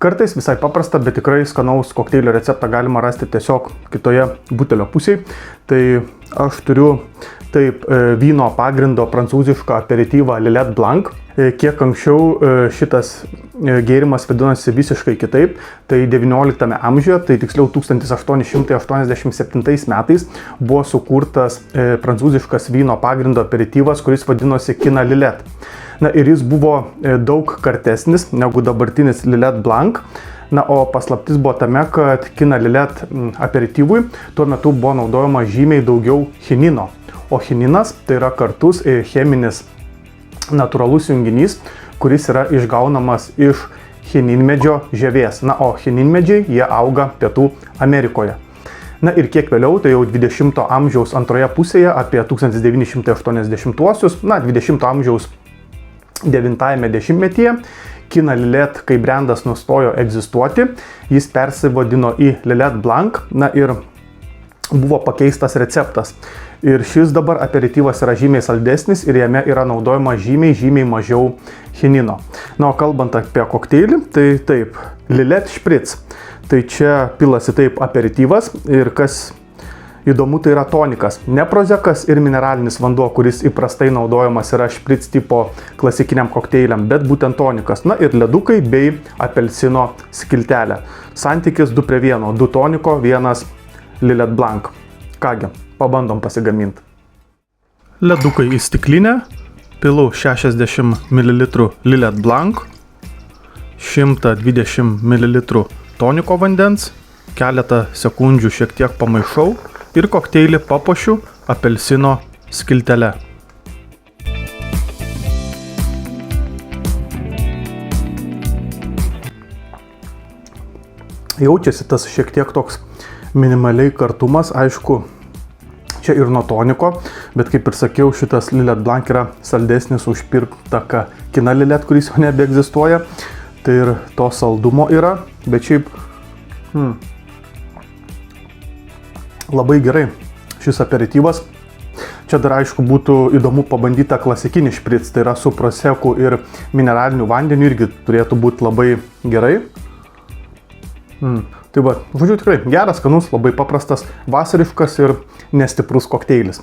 Kartais visai paprasta, bet tikrai skanaus kokteilio receptą galima rasti tiesiog kitoje butelio pusėje. Tai aš turiu vyno pagrindo prancūzišką aperityvą Lillet Blanc. Kiek anksčiau šitas gėrimas vadinosi visiškai kitaip, tai 19 amžiuje, tai tiksliau 1887 metais buvo sukurtas prancūziškas vyno pagrindo aperityvas, kuris vadinosi Kina Lillet. Na ir jis buvo daug kartesnis negu dabartinis Lillet Blanc. Na, o paslaptis buvo tame, kad Kina Lillet aperityvui tuo metu buvo naudojama žymiai daugiau chinino. O chininas tai yra kartus cheminis natūralus junginys, kuris yra išgaunamas iš chininmedžio žievės. Na, o chininmedžiai jie auga Pietų Amerikoje. Na ir kiek vėliau, tai jau 20 amžiaus antroje pusėje, apie 1980-uosius, 20 amžiaus 90-ame dešimtmetyje, Kina Lillet kaip brendas nustojo egzistuoti, jis persivadino į Lillet Blanc, na ir buvo pakeistas receptas. Ir šis dabar aperityvas yra žymiai saldesnis ir jame yra naudojama žymiai mažiau chinino. Na, o kalbant apie kokteilį, tai taip, Lillet Spritz. Tai čia pilasi taip aperityvas ir kas įdomu, tai yra tonikas. Ne prozekas ir mineralinis vanduo, kuris įprastai naudojamas yra špric tipo klasikiniam kokteiliam, bet būtent tonikas. Na ir ledukai bei apelsino skiltelė. Santykis 2:1, 2 toniko, 1 Lillet Blanc. Kągi, pabandom pasigaminti. Ledukai į stiklinę, pilu 60 ml Lillet Blanc, 120 ml toniko vandens, keletą sekundžių šiek tiek pamaišau ir kokteilį papuošiu apelsino skiltele. Jaučiasi tas šiek tiek toks minimaliai kartumas, aišku, čia ir nuo toniko, bet kaip ir sakiau, šitas Lillet Blanc yra saldesnis už pirmtaką Kina Lillet, kuris jau nebeegzistuoja. Tai ir to saldumo yra, bet šiaip labai gerai šis aperityvas. Čia dar aišku būtų įdomu pabandyti klasikinį špric, tai yra su proseku ir mineraliniu vandeniu, irgi turėtų būti labai gerai. Tai va, žodžiu, tikrai geras, skanus, labai paprastas, vasariškas ir nestiprus kokteilis.